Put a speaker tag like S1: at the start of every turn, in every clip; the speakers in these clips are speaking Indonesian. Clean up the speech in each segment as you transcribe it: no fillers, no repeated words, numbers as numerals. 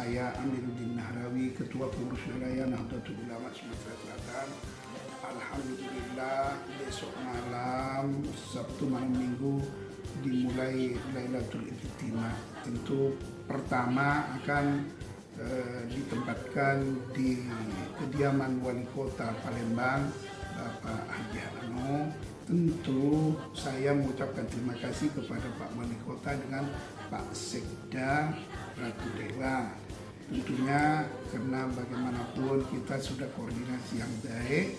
S1: saya Amiruddin Nahrawi, Ketua Pengurus Wilayah Nahdlatul Ulama Sumatera Selatan. Alhamdulillah, besok malam Sabtu malam Minggu dimulai Lailatul Ijtimai. Tentu pertama akan ditempatkan di kediaman Wali Kota Palembang, Bapak Haji Harno. Tentu saya mengucapkan terima kasih kepada Pak Wali Kota dengan Pak Sekda Ratu Dewa. Tentunya karena bagaimanapun kita sudah koordinasi yang baik,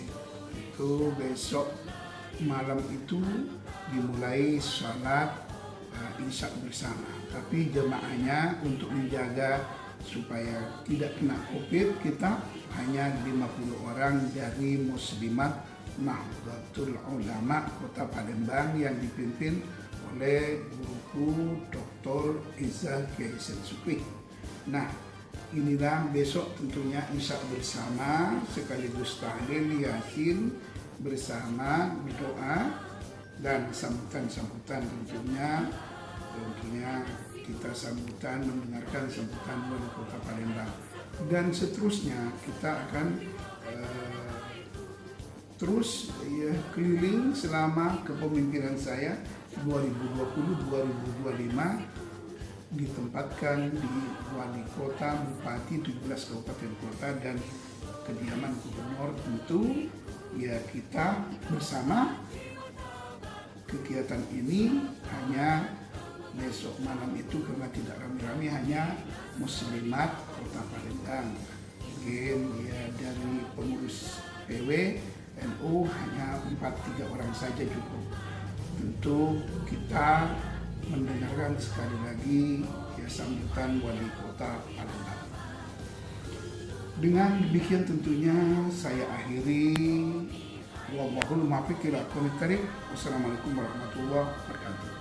S1: itu besok malam itu dimulai sholat Isya bersama. Tapi jemaahnya untuk menjaga supaya tidak kena COVID, kita hanya 50 orang dari Muslimat Nahdlatul Ulama Kota Palembang yang dipimpin oleh guruku Dr. Iza Kiai Sukri. Nah, inilah besok tentunya Isya bersama sekaligus tahlil yasin bersama berdoa dan sambutan-sambutan tentunya kita sambutan mendengarkan sambutan Wali Kota Palembang, dan seterusnya kita akan terus keliling selama kepemimpinan saya 2020-2025, ditempatkan di Wali Kota, Bupati, 17 kabupaten kota dan kediaman gubernur. Tentu ya kita bersama kegiatan ini hanya besok malam itu karena tidak rame-rame, hanya muslimat Kota Palembang. Mungkin ya dari pengurus PW NU hanya 4-3 orang saja cukup. Tentu kita mendengarkan sekali lagi ya sambutan Wali Kota Palembang. Dengan demikian tentunya saya akhiri. Wallahul muwaffiq ila aqwamit thariq. Wassalamualaikum warahmatullahi wabarakatuh.